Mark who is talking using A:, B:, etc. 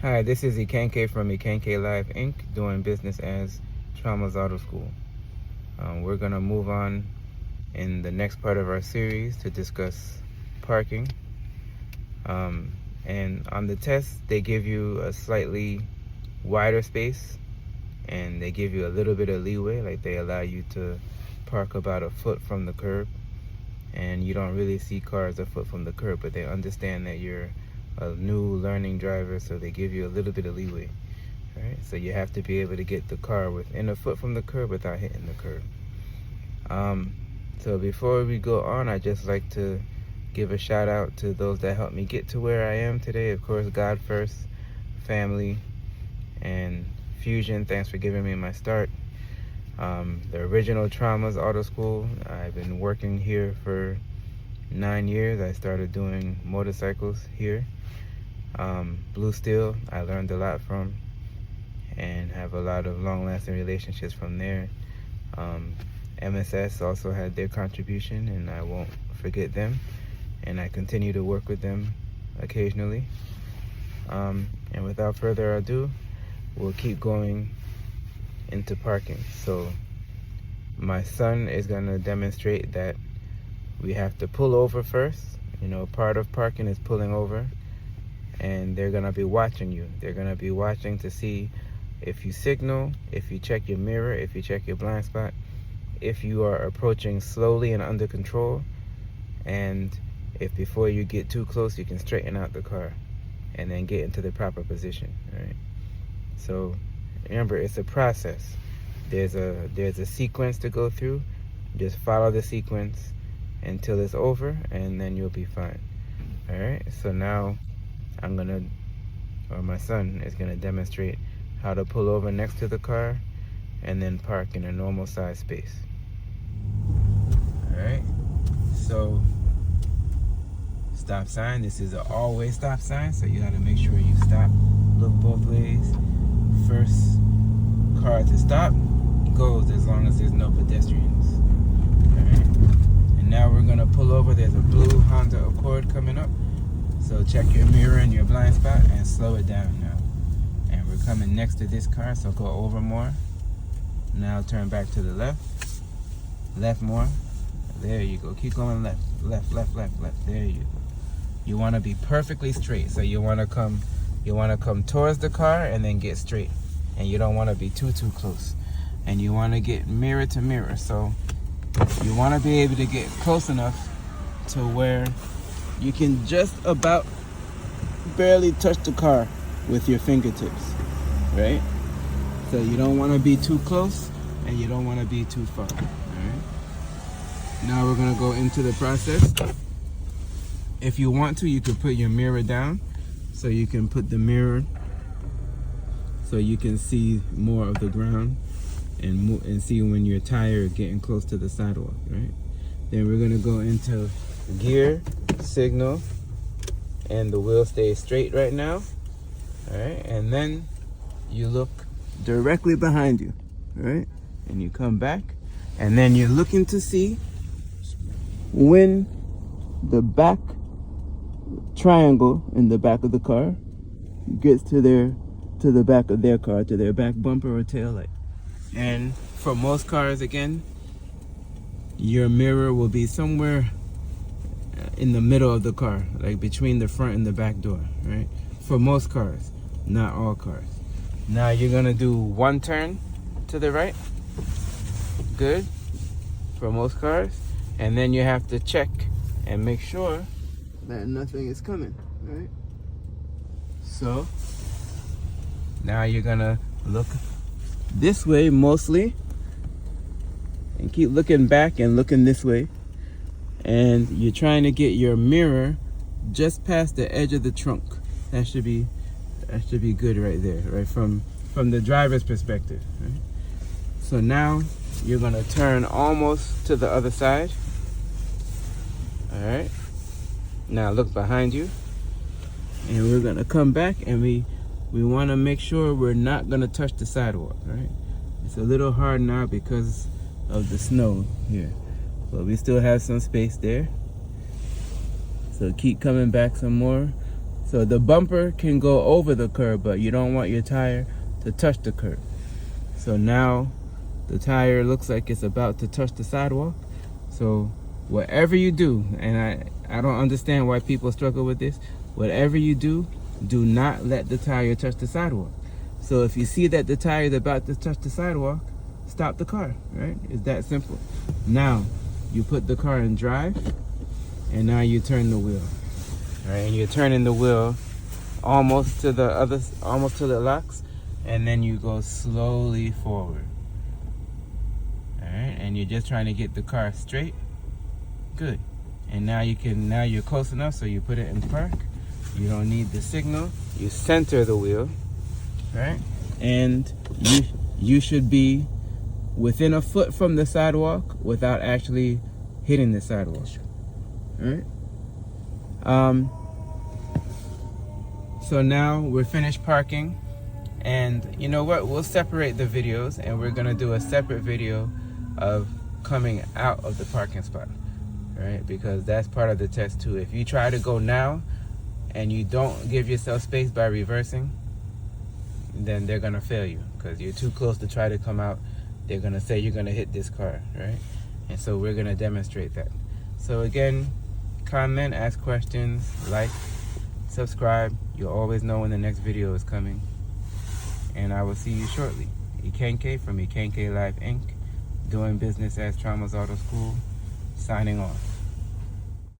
A: Hi, this is Ikanke from IkankeLive Inc. doing business as Tramas Auto School. We're going to move on in the next part of our series to discuss parking. And on the test, they give you a slightly wider space and they give you a little bit of leeway, like they allow you to park about a foot from the curb. And you don't really see cars a foot from the curb, but they understand that you're a new learning driver, so they give you a little bit of leeway. All right, so you have to be able to get the car within a foot from the curb without hitting the curb. So before we go on, I'd just like to give a shout out to those that helped me get to where I am today. Of course, God first, family, and Fusion. Thanks for giving me my start. The original Tramas Auto School, I've been working here for 9 years. I started doing motorcycles here. Blue Steel, I learned a lot from and have a lot of long-lasting relationships from there. MSS also had their contribution, and I won't forget them. And I continue to work with them occasionally. And without further ado, we'll keep going into parking. So my son is going to demonstrate that we have to pull over first. You know, part of parking is pulling over, and they're going to be watching you. They're going to be watching to see if you signal, if you check your mirror, if you check your blind spot, if you are approaching slowly and under control, and if before you get too close you can straighten out the car and then get into the proper position. All right, so remember, it's a process. There's a sequence to go through. Just follow the sequence until it's over, and then you'll be fine. All right, so now my son is gonna demonstrate how to pull over next to the car and then park in a normal size space. All right, so stop sign. This is an always stop sign, so you gotta make sure you stop, look both ways. First car to stop goes as long as there's no pedestrians. All right, and now we're gonna pull over. There's a blue Honda Accord coming up, so check your mirror and your blind spot and slow it down now. And we're coming next to this car, so go over more. Now turn back to the left more. There you go. Keep going left. There you go. You want to be perfectly straight, so you want to come towards the car and then get straight, and you don't want to be too close, and you want to get mirror to mirror, so you want to be able to get close enough to where you can just about barely touch the car with your fingertips, right? So you don't want to be too close and you don't want to be too far. All right, now we're going to go into the process. If you want to, you could put your mirror down, so you can put the mirror so you can see more of the ground and see when you're tired getting close to the sidewalk, right? Then we're gonna go into gear, signal, and the wheel stays straight right now. All right, and then you look directly behind you, right? And you come back, and then you're looking to see when the back triangle in the back of the car gets to the back of their car, to their back bumper or tail light. And for most cars, again, your mirror will be somewhere in the middle of the car, like between the front and the back door, right? For most cars, not all cars. Now you're gonna do one turn to the right. Good. For most cars. And then you have to check and make sure that nothing is coming, right? So now you're gonna look this way mostly and keep looking back and looking this way, and you're trying to get your mirror just past the edge of the trunk. That should be good right there, right from the driver's perspective, right? So now you're gonna turn almost to the other side. All right, now look behind you, and we're gonna come back, and we want to make sure we're not gonna touch the sidewalk, right? It's a little hard now because of the snow here, but we still have some space there. So keep coming back some more. So the bumper can go over the curb, but you don't want your tire to touch the curb. So now the tire looks like it's about to touch the sidewalk. So whatever you do, and I don't understand why people struggle with this, whatever you do, do not let the tire touch the sidewalk. So if you see that the tire is about to touch the sidewalk, stop the car, right? It's that simple. Now, you put the car in drive, and now you turn the wheel, right? And you're turning the wheel almost to the locks, and then you go slowly forward. All right, and you're just trying to get the car straight. Good. And now you're close enough, so you put it in park. You don't need the signal. You center the wheel, right? And you should be within a foot from the sidewalk without actually hitting the sidewalk. All right? So now we're finished parking, and you know what? We'll separate the videos, and we're gonna do a separate video of coming out of the parking spot, right? Because that's part of the test too. If you try to go now and you don't give yourself space by reversing, then they're gonna fail you because you're too close to try to come out. They're gonna say you're gonna hit this car, right? And so we're gonna demonstrate that. So again, comment, ask questions, like, subscribe. You'll always know when the next video is coming. And I will see you shortly. Ikanke from IkankeLive Inc., doing business as Tramas Auto School, signing off.